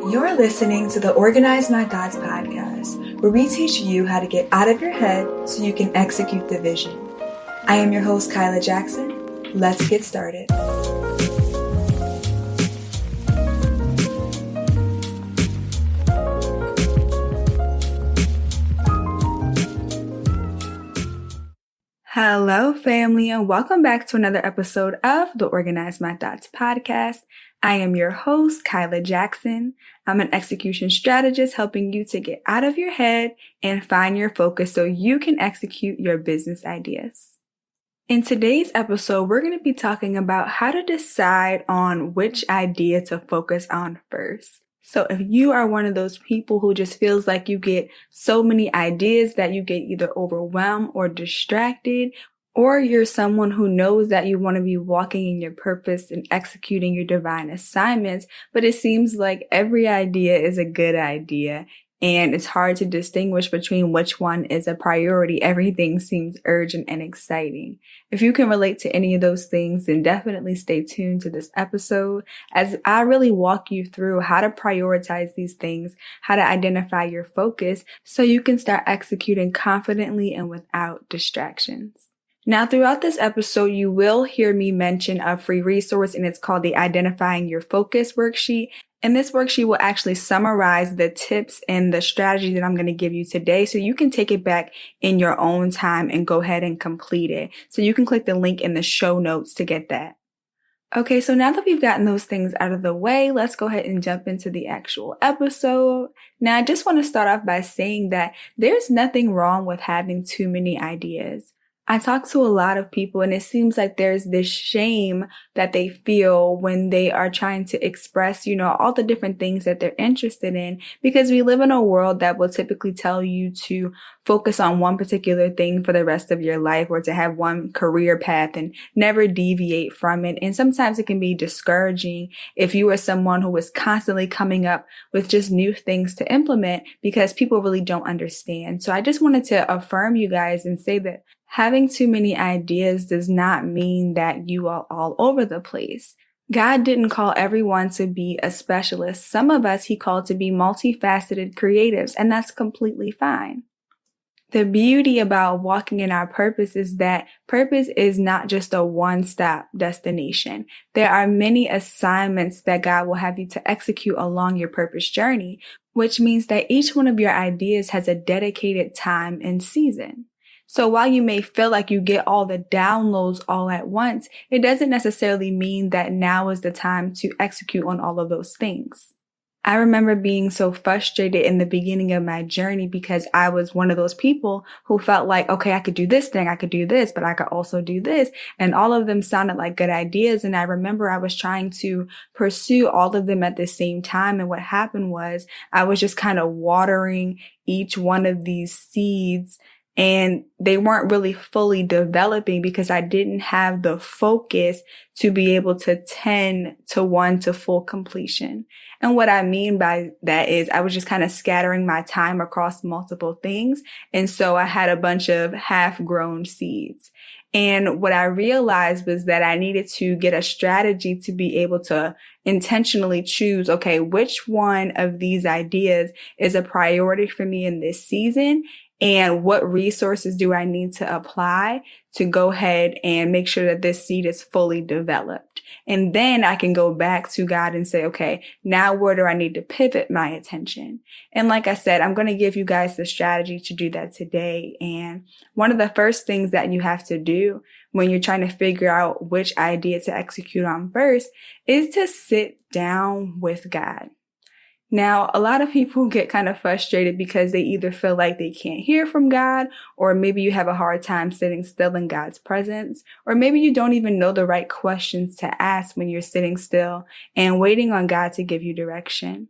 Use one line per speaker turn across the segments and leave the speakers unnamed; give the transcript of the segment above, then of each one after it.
You're listening to the Organize My Thoughts podcast, where we teach you how to get out of your head so you can execute the vision. I am your host, Kylia Jackson. Let's get started. Hello, family, and welcome back to another episode of the Organize My Thoughts podcast. I am your host, Kylia Jackson. I'm an execution strategist helping you to get out of your head and find your focus so you can execute your business ideas. In today's episode, we're going to be talking about how to decide on which idea to focus on first. So if you are one of those people who just feels like you get so many ideas that you get either overwhelmed or distracted, or you're someone who knows that you want to be walking in your purpose and executing your divine assignments, but it seems like every idea is a good idea and it's hard to distinguish between which one is a priority. Everything seems urgent and exciting. If you can relate to any of those things, then definitely stay tuned to this episode as I really walk you through how to prioritize these things, how to identify your focus so you can start executing confidently and without distractions. Now, throughout this episode, you will hear me mention a free resource, and it's called the Identifying Your Focus worksheet. And this worksheet will actually summarize the tips and the strategy that I'm going to give you today so you can take it back in your own time and go ahead and complete it. So you can click the link in the show notes to get that. Okay, so now that we've gotten those things out of the way, let's go ahead and jump into the actual episode. Now, I just want to start off by saying that there's nothing wrong with having too many ideas. I talk to a lot of people and it seems like there's this shame that they feel when they are trying to express, all the different things that they're interested in, because we live in a world that will typically tell you to focus on one particular thing for the rest of your life or to have one career path and never deviate from it. And sometimes it can be discouraging if you are someone who is constantly coming up with just new things to implement because people really don't understand. So I just wanted to affirm you guys and say that having too many ideas does not mean that you are all over the place. God didn't call everyone to be a specialist. Some of us He called to be multifaceted creatives, and that's completely fine. The beauty about walking in our purpose is that purpose is not just a one-stop destination. There are many assignments that God will have you to execute along your purpose journey, which means that each one of your ideas has a dedicated time and season. So while you may feel like you get all the downloads all at once, it doesn't necessarily mean that now is the time to execute on all of those things. I remember being so frustrated in the beginning of my journey because I was one of those people who felt like, okay, I could do this thing, I could do this, but I could also do this. And all of them sounded like good ideas. And I remember I was trying to pursue all of them at the same time. And what happened was I was just kind of watering each one of these seeds, and they weren't really fully developing because I didn't have the focus to be able to tend to one to full completion. And what I mean by that is I was just kind of scattering my time across multiple things. And so I had a bunch of half-grown seeds. And what I realized was that I needed to get a strategy to be able to intentionally choose, okay, which one of these ideas is a priority for me in this season? And what resources do I need to apply to go ahead and make sure that this seed is fully developed? And then I can go back to God and say, okay, now where do I need to pivot my attention? And like I said, I'm going to give you guys the strategy to do that today. And one of the first things that you have to do when you're trying to figure out which idea to execute on first is to sit down with God. Now, a lot of people get kind of frustrated because they either feel like they can't hear from God, or maybe you have a hard time sitting still in God's presence, or maybe you don't even know the right questions to ask when you're sitting still and waiting on God to give you direction.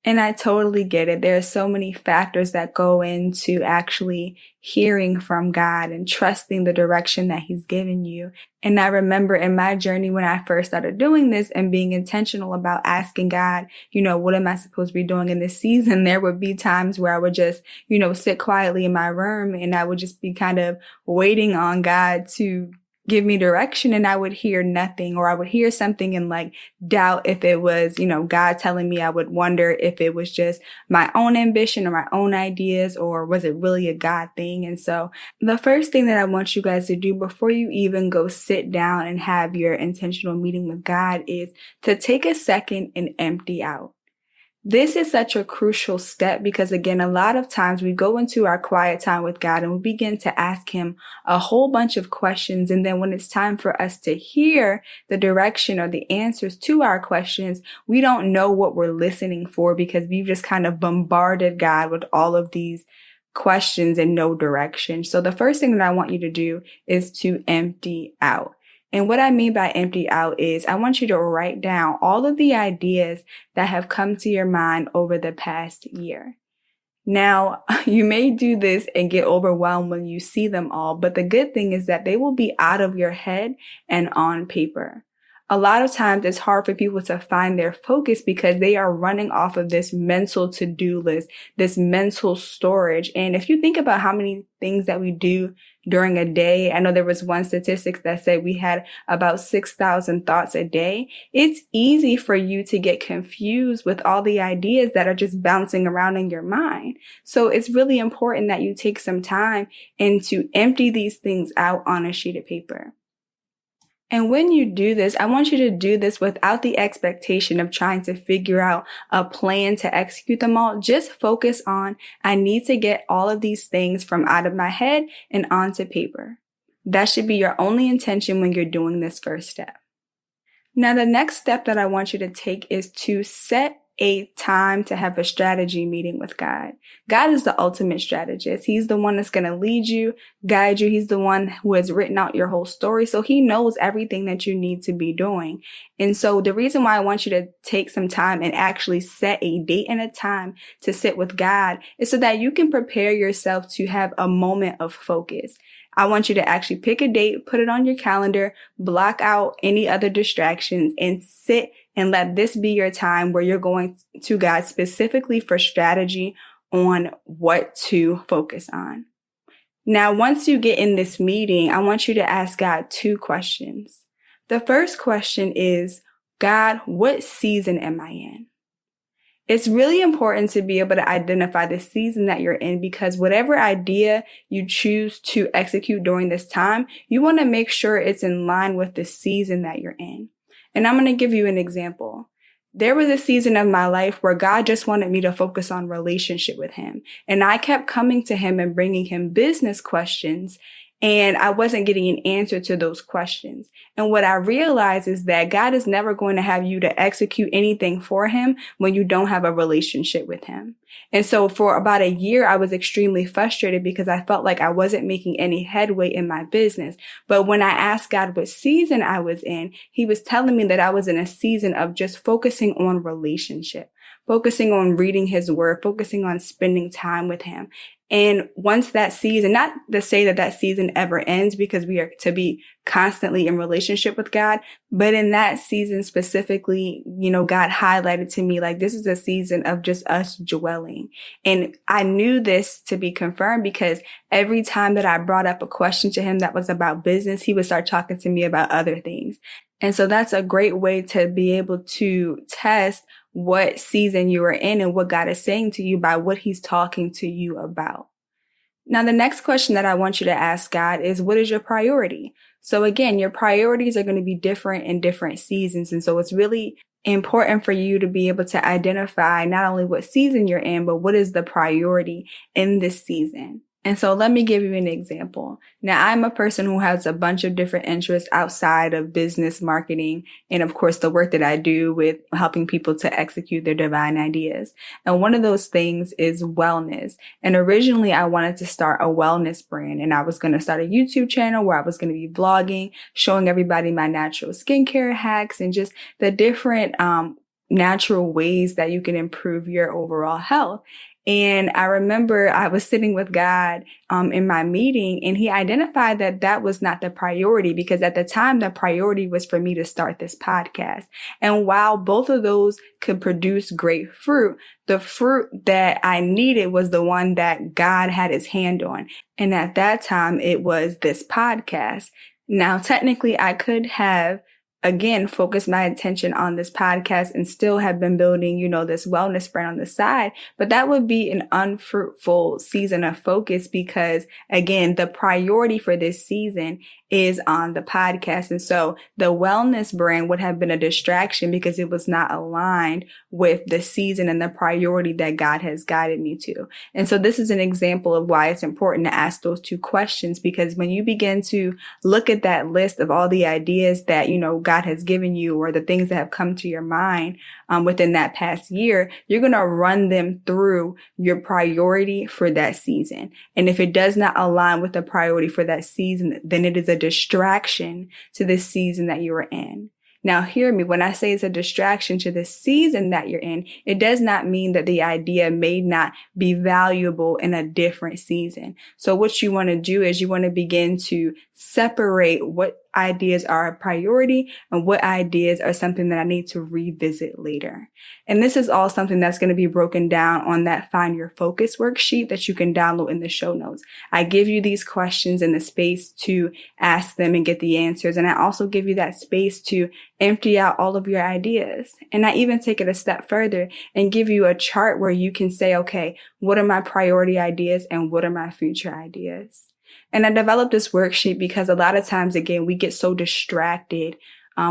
And I totally get it. There are so many factors that go into actually hearing from God and trusting the direction that He's given you. And I remember in my journey when I first started doing this and being intentional about asking God, what am I supposed to be doing in this season? There would be times where I would just, sit quietly in my room and I would just be kind of waiting on God to give me direction, and I would hear nothing, or I would hear something and like doubt if it was, God telling me. I would wonder if it was just my own ambition or my own ideas, or was it really a God thing? And so the first thing that I want you guys to do before you even go sit down and have your intentional meeting with God is to take a second and empty out. This is such a crucial step because, again, a lot of times we go into our quiet time with God and we begin to ask him a whole bunch of questions. And then when it's time for us to hear the direction or the answers to our questions, we don't know what we're listening for because we've just kind of bombarded God with all of these questions and no direction. So the first thing that I want you to do is to empty out. And what I mean by empty out is I want you to write down all of the ideas that have come to your mind over the past year. Now, you may do this and get overwhelmed when you see them all, but the good thing is that they will be out of your head and on paper. A lot of times it's hard for people to find their focus because they are running off of this mental to-do list, this mental storage. And if you think about how many things that we do during a day, I know there was one statistic that said we had about 6,000 thoughts a day. It's easy for you to get confused with all the ideas that are just bouncing around in your mind. So it's really important that you take some time and to empty these things out on a sheet of paper. And when you do this, I want you to do this without the expectation of trying to figure out a plan to execute them all. Just focus on, I need to get all of these things from out of my head and onto paper. That should be your only intention when you're doing this first step. Now, the next step that I want you to take is to set a time to have a strategy meeting with God. God is the ultimate strategist. He's the one that's going to lead you, guide you. He's the one who has written out your whole story. So he knows everything that you need to be doing. And so the reason why I want you to take some time and actually set a date and a time to sit with God is so that you can prepare yourself to have a moment of focus. I want you to actually pick a date, put it on your calendar, block out any other distractions, and sit and let this be your time where you're going to God specifically for strategy on what to focus on. Now, once you get in this meeting, I want you to ask God 2 questions. The first question is, God, what season am I in? It's really important to be able to identify the season that you're in because whatever idea you choose to execute during this time, you want to make sure it's in line with the season that you're in. And I'm going to give you an example. There was a season of my life where God just wanted me to focus on relationship with him. And I kept coming to him and bringing him business questions. And I wasn't getting an answer to those questions. And what I realized is that God is never going to have you to execute anything for him when you don't have a relationship with him. And so for about a year, I was extremely frustrated because I felt like I wasn't making any headway in my business. But when I asked God what season I was in, he was telling me that I was in a season of just focusing on relationship, focusing on reading his word, focusing on spending time with him. And once that season, not to say that that season ever ends because we are to be constantly in relationship with God, but in that season specifically, God highlighted to me like this is a season of just us dwelling. And I knew this to be confirmed because every time that I brought up a question to him that was about business, he would start talking to me about other things. And so that's a great way to be able to test what season you are in and what God is saying to you by what he's talking to you about. Now, the next question that I want you to ask God is, what is your priority? So again, your priorities are going to be different in different seasons. And so it's really important for you to be able to identify not only what season you're in, but what is the priority in this season. And so let me give you an example. Now, I'm a person who has a bunch of different interests outside of business, marketing, and of course, the work that I do with helping people to execute their divine ideas. And one of those things is wellness. And originally, I wanted to start a wellness brand, and I was going to start a YouTube channel where I was going to be vlogging, showing everybody my natural skincare hacks and just the different natural ways that you can improve your overall health. And I remember I was sitting with God in my meeting, and he identified that that was not the priority because at the time, the priority was for me to start this podcast. And while both of those could produce great fruit, the fruit that I needed was the one that God had his hand on. And at that time, it was this podcast. Now, technically, I could have, again, focused my attention on this podcast and still have been building, this wellness brand on the side, but that would be an unfruitful season of focus because, again, the priority for this season is on the podcast. And so the wellness brand would have been a distraction because it was not aligned with the season and the priority that God has guided me to. And so this is an example of why it's important to ask those two questions, because when you begin to look at that list of all the ideas that, God has given you or the things that have come to your mind within that past year, you're going to run them through your priority for that season. And if it does not align with the priority for that season, then it is a distraction to the season that you are in. Now, hear me. When I say it's a distraction to the season that you're in, it does not mean that the idea may not be valuable in a different season. So what you want to do is you want to begin to separate what ideas are a priority and what ideas are something that I need to revisit later. And this is all something that's going to be broken down on that Find Your Focus worksheet that you can download in the show notes. I give you these questions in the space to ask them and get the answers. And I also give you that space to empty out all of your ideas. And I even take it a step further and give you a chart where you can say, okay, what are my priority ideas and what are my future ideas? And I developed this worksheet because a lot of times, again, we get so distracted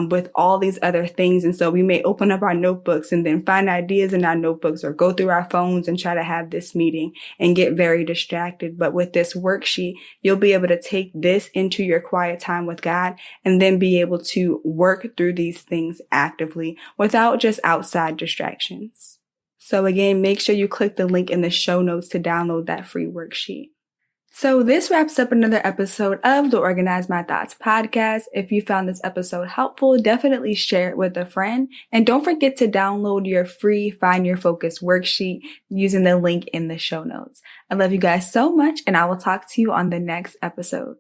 with all these other things. And so we may open up our notebooks and then find ideas in our notebooks or go through our phones and try to have this meeting and get very distracted. But with this worksheet, you'll be able to take this into your quiet time with God and then be able to work through these things actively without just outside distractions. So again, make sure you click the link in the show notes to download that free worksheet. So this wraps up another episode of the Organize My Thoughts podcast. If you found this episode helpful, definitely share it with a friend. And don't forget to download your free Find Your Focus worksheet using the link in the show notes. I love you guys so much, and I will talk to you on the next episode.